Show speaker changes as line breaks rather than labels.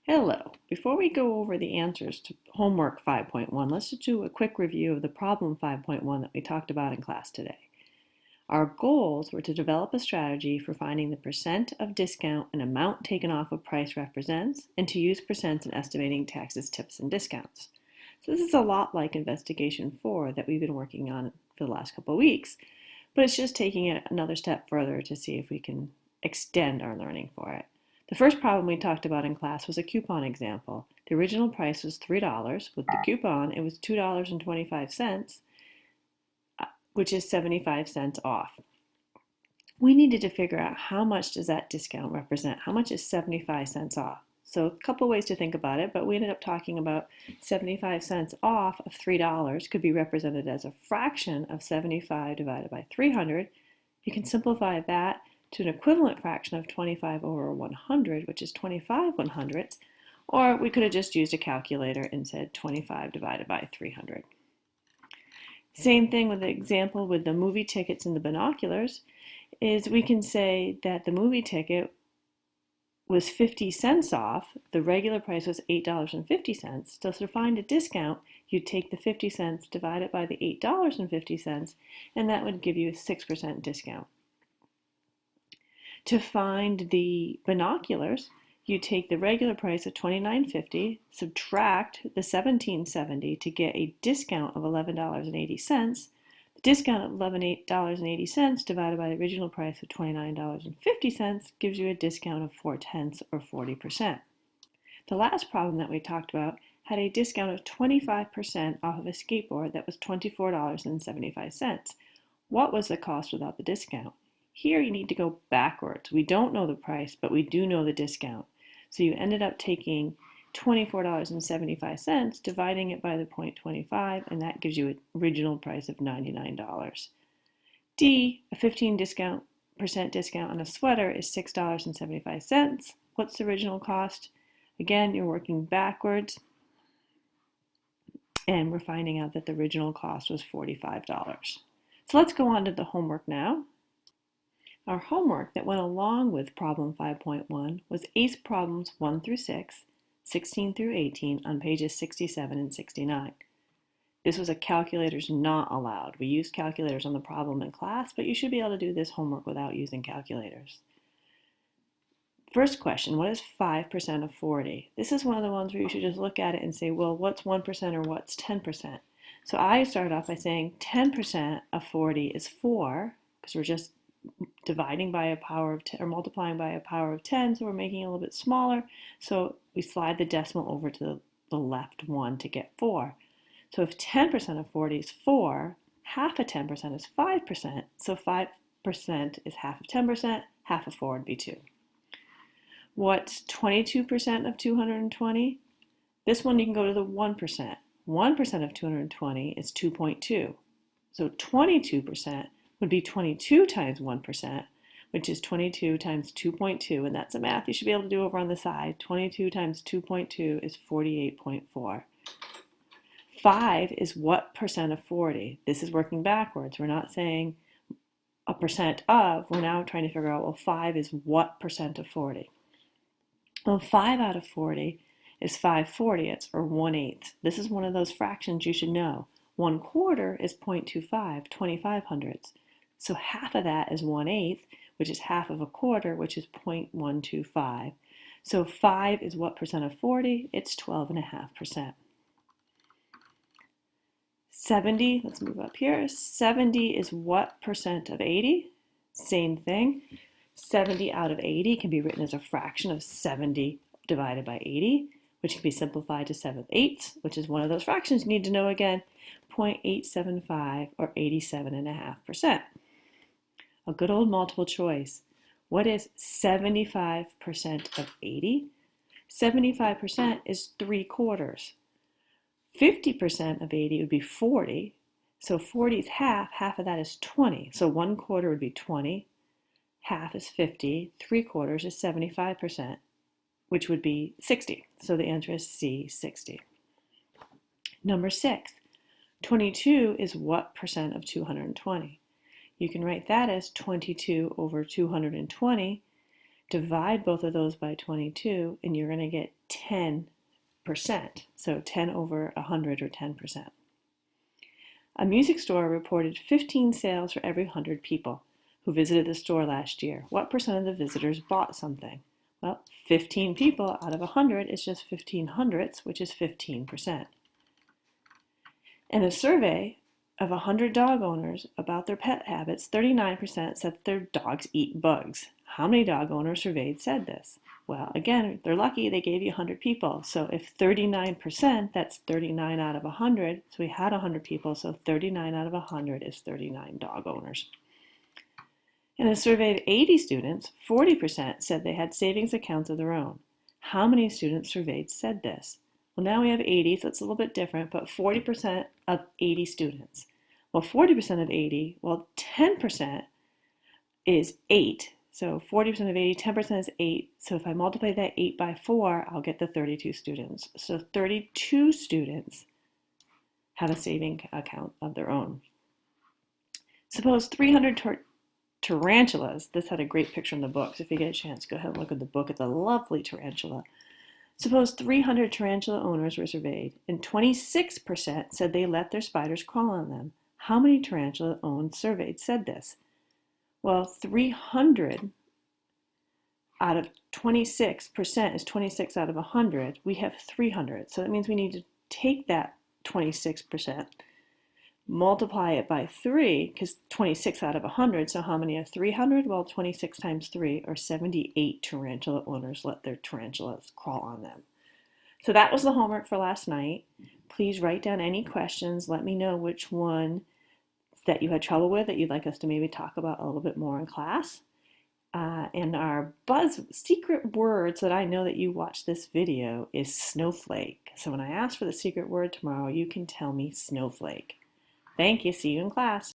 Hello. Before we go over the answers to homework 5.1, let's just do a quick review of the problem 5.1 that we talked about in class today. Our goals were to develop a strategy for finding the percent of discount an amount taken off of price represents, and to use percents in estimating taxes, tips, and discounts. So this is a lot like investigation 4 that we've been working on for the last couple of weeks, but it's just taking it another step further to see if we can extend our learning for it. The first problem we talked about in class was a coupon example. The original price was $3. With the coupon, it was $2.25, which is 75 cents off. We needed to figure out how much does that discount represent? How much is 75 cents off? So a couple ways to think about it, but we ended up talking about 75 cents off of $3 could be represented as a fraction of 75 divided by 300. You can simplify that to an equivalent fraction of 25 over 100, which is 25 100ths, or we could have just used a calculator and said 25 divided by 300. Same thing with the example with the movie tickets and the binoculars, is we can say that the movie ticket was 50 cents off, the regular price was $8.50, so to find a discount, you'd take the 50 cents divided by the $8.50, and that would give you a 6% discount. To find the binoculars, you take the regular price of $29.50, subtract the $17.70 to get a discount of $11.80. The discount of $11.80 divided by the original price of $29.50 gives you a discount of 4/10 or 40%. The last problem that we talked about had a discount of 25% off of a skateboard that was $24.75. What was the cost without the discount? Here you need to go backwards. We don't know the price, but we do know the discount. So you ended up taking $24.75, dividing it by the 0.25, and that gives you an original price of $99. D, a 15% discount on a sweater is $6.75. What's the original cost? Again, you're working backwards, and we're finding out that the original cost was $45. So let's go on to the homework now. Our homework that went along with problem 5.1 was ACE problems 1 through 6, 16 through 18 on pages 67 and 69. This was a calculators not allowed. We used calculators on the problem in class, but you should be able to do this homework without using calculators. First question, what is 5% of 40? This is one of the ones where you should just look at it and say, well, what's 1% or what's 10%? So I started off by saying 10% of 40 is 4, because we're just dividing by a power of 10 or multiplying by a power of 10, so we're making it a little bit smaller. So we slide the decimal over to the left one to get 4. So if 10% of 40 is 4, half of 10% is 5%. So 5% is half of 10%, half of 4 would be 2. What's 22% of 220? This one you can go to the 1%. 1% of 220 is 2.2. So 22% would be 22 times 1%, which is 22 times 2.2, and that's a math you should be able to do over on the side. 22 times 2.2 is 48.4. 5 is what percent of 40? This is working backwards. We're not saying a percent of, we're now trying to figure out, well, 5 is what percent of 40? Well, 5 out of 40 is 5/40ths, or 1/8. This is one of those fractions you should know. 1/4 is 0.25, 25 hundredths. So half of that is 1/8, which is half of a quarter, which is 0.125. So 5 is what percent of 40? It's 12.5%. 70, let's move up here. 70 is what percent of 80? Same thing. 70 out of 80 can be written as a fraction of 70 divided by 80, which can be simplified to 7/8, which is one of those fractions you need to know again, 0.875 or 87.5%. A good old multiple choice. What is 75% of 80? 75% is 3/4. 50% of 80 would be 40. So 40 is half of that is 20. So 1/4 would be 20, half is 50, 3/4 is 75%, which would be 60. So the answer is C, 60. Number 6, 22 is what percent of 220? You can write that as 22 over 220. Divide both of those by 22, and you're going to get 10%. So 10 over 100, or 10%. A music store reported 15 sales for every 100 people who visited the store last year. What percent of the visitors bought something? Well, 15 people out of 100 is just 15 hundredths, which is 15%. In a survey of 100 dog owners about their pet habits, 39% said that their dogs eat bugs. How many dog owners surveyed said this? Well, again, they're lucky they gave you 100 people. So if 39%, that's 39 out of 100. So we had 100 people, so 39 out of 100 is 39 dog owners. In a survey of 80 students, 40% said they had savings accounts of their own. How many students surveyed said this? Well, now we have 80, so it's a little bit different, but 40% of 80 students. Well, 40% of 80, well, 10% is 8. So 40% of 80, 10% is 8. So if I multiply that 8 by 4, I'll get the 32 students. So 32 students have a saving account of their own. Suppose 300 tarantulas, this had a great picture in the book, so if you get a chance, go ahead and look at the book at the lovely tarantula. Suppose 300 tarantula owners were surveyed, and 26% said they let their spiders crawl on them. How many tarantula owners surveyed said this? Well, 300 out of 26% is 26 out of 100. We have 300, so that means we need to take that 26%, multiply it by 3, because 26 out of 100, so how many are 300? Well, 26 times 3, or 78 tarantula owners let their tarantulas crawl on them. So that was the homework for last night. Please write down any questions. Let me know which one that you had trouble with that you'd like us to maybe talk about a little bit more in class. And our buzz secret word, so that I know that you watched this video, is snowflake. So when I ask for the secret word tomorrow, you can tell me snowflake. Thank you. See you in class.